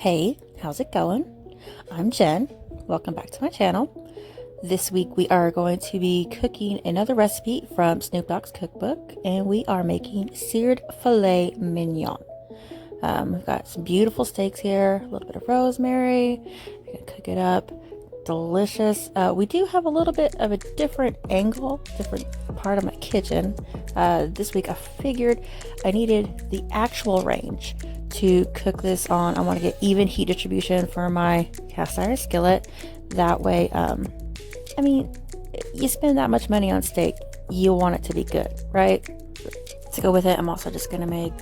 Hey, how's it going? I'm Jen. Welcome back to my channel. This week we are going to be cooking another recipe from Snoop Dogg's cookbook, and we are making seared filet mignon. We've got some beautiful steaks here, a little bit of rosemary. We're gonna cook it up. Delicious. We do have a little bit of a different angle, different part of my kitchen. This week I figured I needed the actual range to cook this on. I want to get even heat distribution for my cast iron skillet. That way, I mean, you spend that much money on steak, you want it to be good, right? To go with it, I'm also just going to make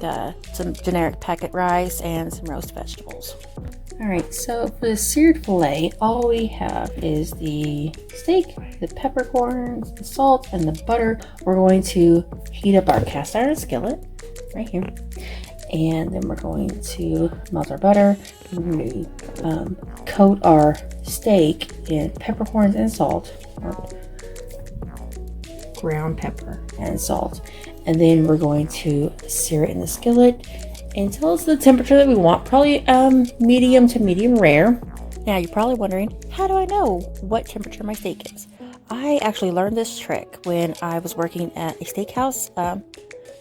some generic packet rice and some roast vegetables. Alright, so for the seared filet, all we have is the steak, the peppercorns, the salt, and the butter. We're going to heat up our cast iron skillet right here. And then we're going to melt our butter. We're going to coat our steak in peppercorns and salt, or ground pepper and salt. And then we're going to sear it in the skillet until it's the temperature that we want, probably medium to medium rare. Now you're probably wondering, how do I know what temperature my steak is? I actually learned this trick when I was working at a steakhouse.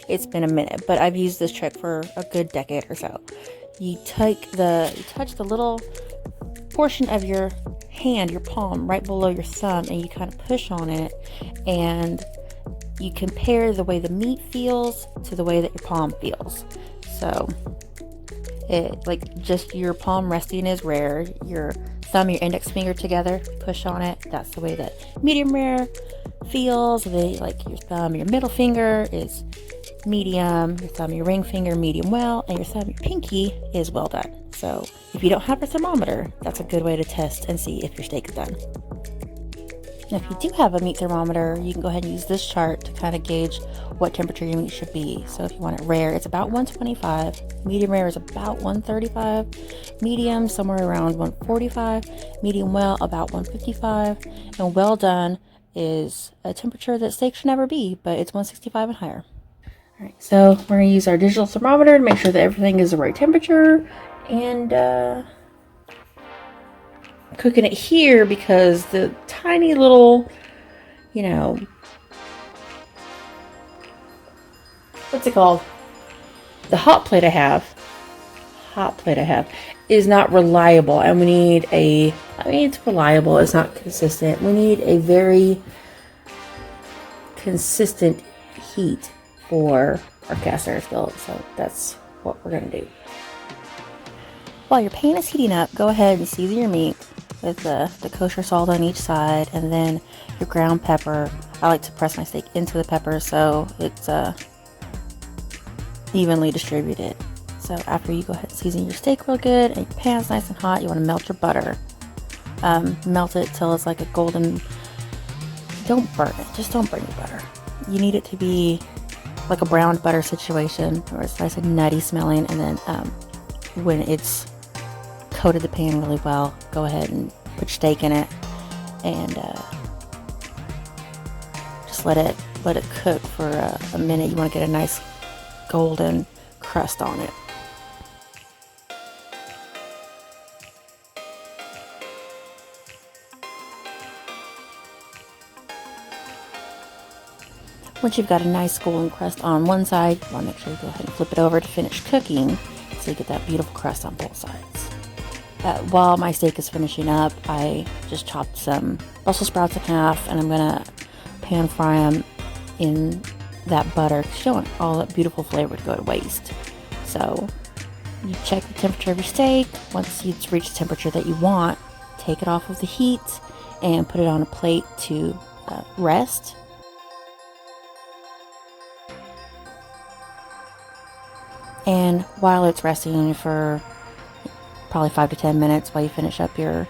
It's been a minute, but I've used this trick for a good decade or so. You touch the little portion of your hand, your palm, right below your thumb, and you kind of push on it, and you compare the way the meat feels to the way that your palm feels. So it, like, just your palm resting is rare, your thumb, your index finger together, push on it, that's the way that medium rare feels. Like your thumb, your middle finger is medium, your thumb, your ring finger, medium well, and your thumb, your pinky is well done. So if you don't have a thermometer, that's a good way to test and see if your steak is done. Now, if you do have a meat thermometer, you can go ahead and use this chart to kind of gauge what temperature your meat should be. So if you want it rare, it's about 125. Medium rare is about 135. Medium, somewhere around 145. Medium well, about 155. And well done is a temperature that steak should never be, but it's 165 and higher. All right, so we're going to use our digital thermometer to make sure that everything is the right temperature. And cooking it here because the tiny little, what's it called? The hot plate I have is not reliable, and we need it's reliable, it's not consistent. We need a very consistent heat for our cast iron skillet, so that's what we're going to do. While your pan is heating up, go ahead and season your meat with the kosher salt on each side, and then your ground pepper. I like to press my steak into the pepper so it's evenly distributed. So after you go ahead and season your steak real good and your pan's nice and hot, you want to melt your butter. Melt it till it's like a golden. Don't burn it. Just don't burn your butter. You need it to be like a browned butter situation, where it's nice and nutty smelling, and then when it's coated the pan really well, go ahead and put your steak in it and just let it cook for a minute. You want to get a nice golden crust on it. Once you've got a nice golden crust on one side, you want to make sure you go ahead and flip it over to finish cooking so you get that beautiful crust on both sides. While my steak is finishing up, I just chopped some Brussels sprouts in half, and I'm going to pan fry them in that butter because you don't want all that beautiful flavor to go to waste. So you check the temperature of your steak. Once it's reached the temperature that you want, take it off of the heat and put it on a plate to rest. And while it's resting for probably 5 to 10 minutes while you finish up your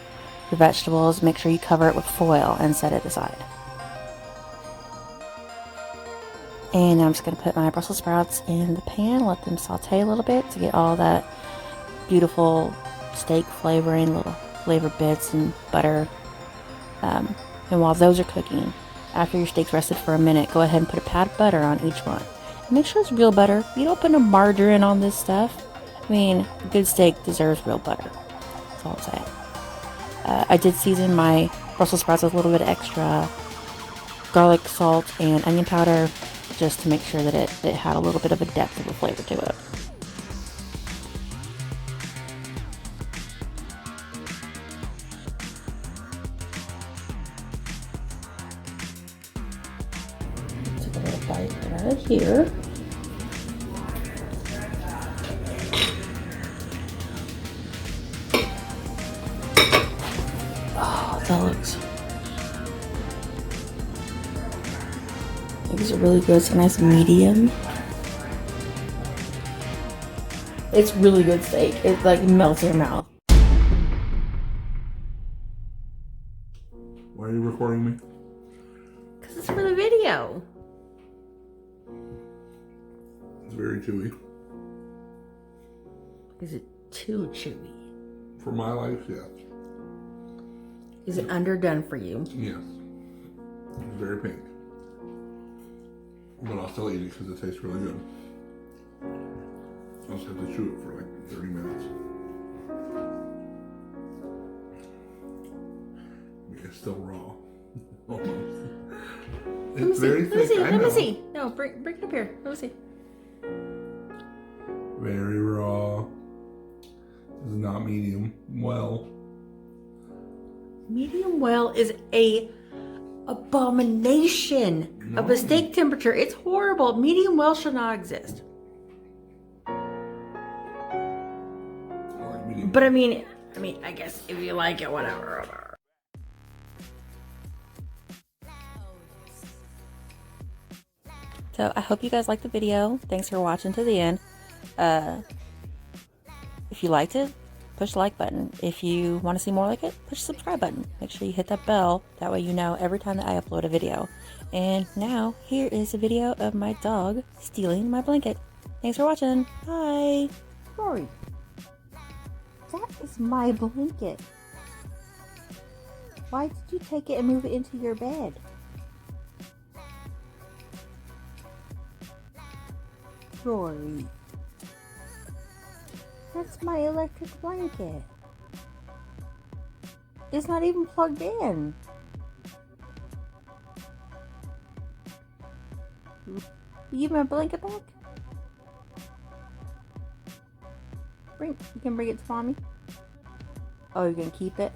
vegetables, make sure you cover it with foil and set it aside. And I'm just going to put my Brussels sprouts in the pan, let them saute a little bit to get all that beautiful steak flavoring, little flavor bits and butter. And while those are cooking, after your steak's rested for a minute, go ahead and put a pat of butter on each one. Make sure it's real butter. You don't put no margarine on this stuff. I mean, a good steak deserves real butter. That's all I'm saying. I did season my Brussels sprouts with a little bit of extra garlic, salt, and onion powder just to make sure that it had a little bit of a depth of a flavor to it. Take a little bite out of here. Oh, that looks really good. It's a nice medium. It's really good steak. It like melts in your mouth. Why are you recording me? Because it's for the video. It's very chewy. Is it too chewy? For my life, yes. Is it underdone for you? Yes. It's very pink. But I'll still eat it because it tastes really good. I'll just have to chew it for like 30 minutes. It's still raw. Almost. It's very thick. Let me see. No, bring it up here. Let me see. Very raw. This is not medium well. Medium well is a abomination of a steak temperature. It's horrible. Medium well should not exist. But I mean, I guess if you like it, whatever. So I hope you guys liked the video. Thanks for watching to the end. If you liked it, push the like button. If you want to see more like it, push the subscribe button. Make sure you hit that bell. That way you know every time that I upload a video. And now, here is a video of my dog stealing my blanket. Thanks for watching. Bye. Rory, that is my blanket. Why did you take it and move it into your bed? Rory. That's my electric blanket. It's not even plugged in. You give my blanket back? You can bring it to mommy? Oh, you're gonna keep it?